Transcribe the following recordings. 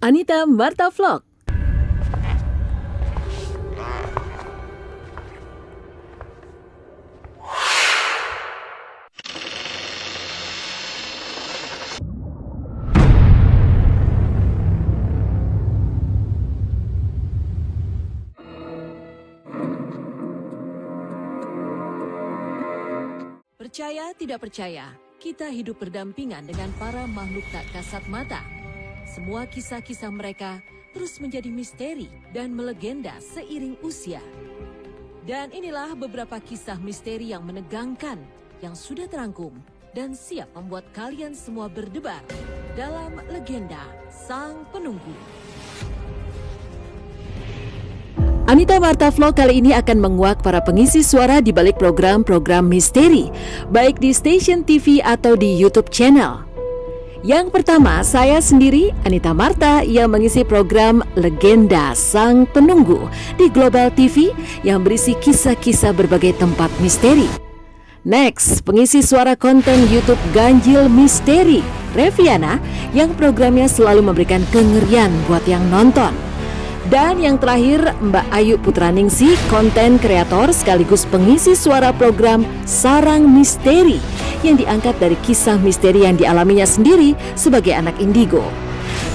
Anita Marta Vlog. Percaya tidak percaya, kita hidup berdampingan dengan para makhluk tak kasat mata. Semua kisah-kisah mereka terus menjadi misteri dan melegenda seiring usia. Dan inilah beberapa kisah misteri yang menegangkan, yang sudah terangkum dan siap membuat kalian semua berdebar dalam legenda Sang Penunggu. Anita Marta Vlog kali ini akan menguak para pengisi suara di balik program-program misteri, baik di stasiun TV atau di YouTube channel. Yang pertama, saya sendiri, Anita Marta, yang mengisi program Legenda Sang Penunggu di Global TV yang berisi kisah-kisah berbagai tempat misteri. Next, pengisi suara konten YouTube Ganjil Misteri, Reviana, yang programnya selalu memberikan kengerian buat yang nonton. Dan yang terakhir, Mbak Ayu Putraningsih, konten kreator sekaligus pengisi suara program Sarang Misteri yang diangkat dari kisah misteri yang dialaminya sendiri sebagai anak indigo.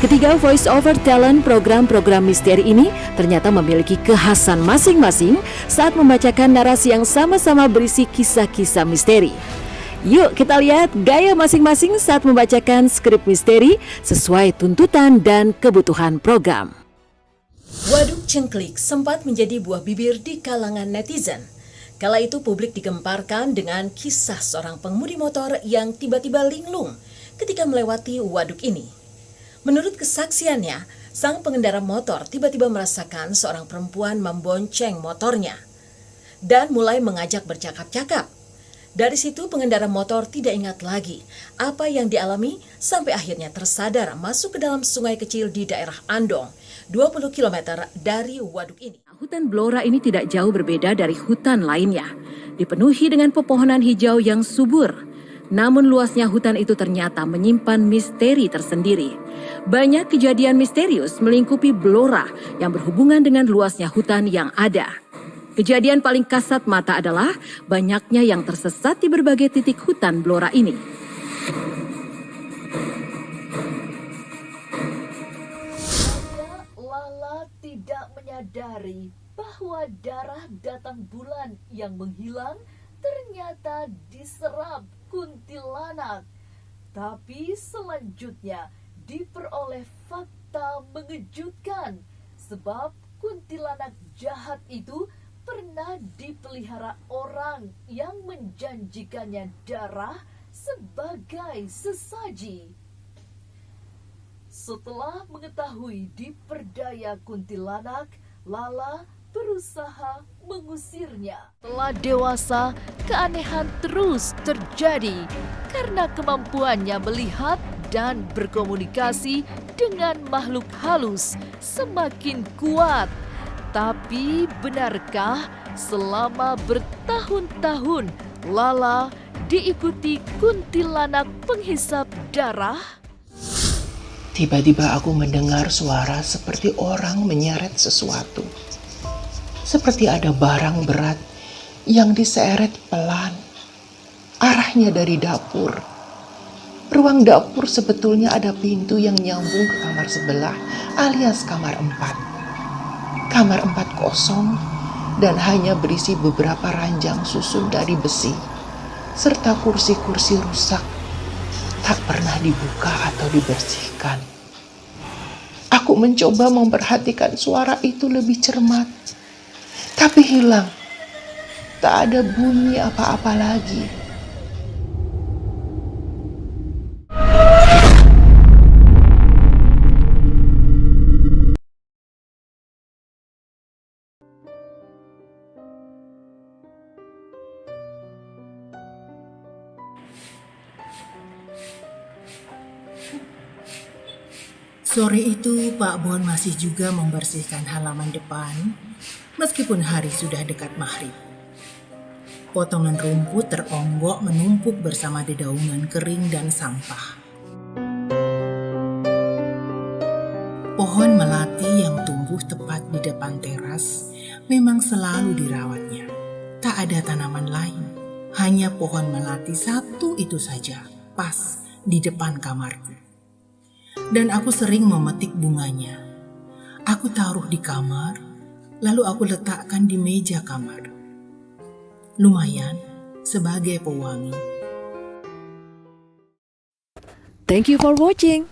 Ketiga voice over talent program-program misteri ini ternyata memiliki kekhasan masing-masing saat membacakan narasi yang sama-sama berisi kisah-kisah misteri. Yuk kita lihat gaya masing-masing saat membacakan skrip misteri sesuai tuntutan dan kebutuhan program. Waduk Cengklik sempat menjadi buah bibir di kalangan netizen. Kala itu publik digemparkan dengan kisah seorang pengemudi motor yang tiba-tiba linglung ketika melewati waduk ini. Menurut kesaksiannya, sang pengendara motor tiba-tiba merasakan seorang perempuan membonceng motornya dan mulai mengajak bercakap-cakap. Dari situ pengendara motor tidak ingat lagi apa yang dialami sampai akhirnya tersadar masuk ke dalam sungai kecil di daerah Andong, 20 km dari waduk ini. Hutan Blora ini tidak jauh berbeda dari hutan lainnya. Dipenuhi dengan pepohonan hijau yang subur. Namun luasnya hutan itu ternyata menyimpan misteri tersendiri. Banyak kejadian misterius melingkupi Blora yang berhubungan dengan luasnya hutan yang ada. Kejadian paling kasat mata adalah banyaknya yang tersesat di berbagai titik hutan Blora ini. Lala tidak menyadari bahwa darah datang bulan yang menghilang ternyata diserap kuntilanak. Tapi selanjutnya diperoleh fakta mengejutkan sebab kuntilanak jahat itu pernah dipelihara orang yang menjanjikannya darah sebagai sesaji. Setelah mengetahui diperdaya kuntilanak, Lala berusaha mengusirnya. Setelah dewasa, keanehan terus terjadi karena kemampuannya melihat dan berkomunikasi dengan makhluk halus semakin kuat. Tapi benarkah selama bertahun-tahun Lala diikuti kuntilanak penghisap darah? Tiba-tiba aku mendengar suara seperti orang menyeret sesuatu. Seperti ada barang berat yang diseret pelan. Arahnya dari dapur. Ruang dapur sebetulnya ada pintu yang nyambung ke kamar sebelah alias kamar 4. Kamar 4 kosong dan hanya berisi beberapa ranjang susun dari besi, serta kursi-kursi rusak, tak pernah dibuka atau dibersihkan. Aku mencoba memperhatikan suara itu lebih cermat, tapi hilang. Tak ada bunyi apa-apa lagi. Sore itu Pak Bon masih juga membersihkan halaman depan meskipun hari sudah dekat maghrib. Potongan rumput teronggok menumpuk bersama dedaunan kering dan sampah. Pohon melati yang tumbuh tepat di depan teras memang selalu dirawatnya. Tak ada tanaman lain, hanya pohon melati satu itu saja pas di depan kamarku. Dan aku sering memetik bunganya. Aku taruh di kamar, lalu aku letakkan di meja kamar. Lumayan sebagai pewangi. Thank you for watching.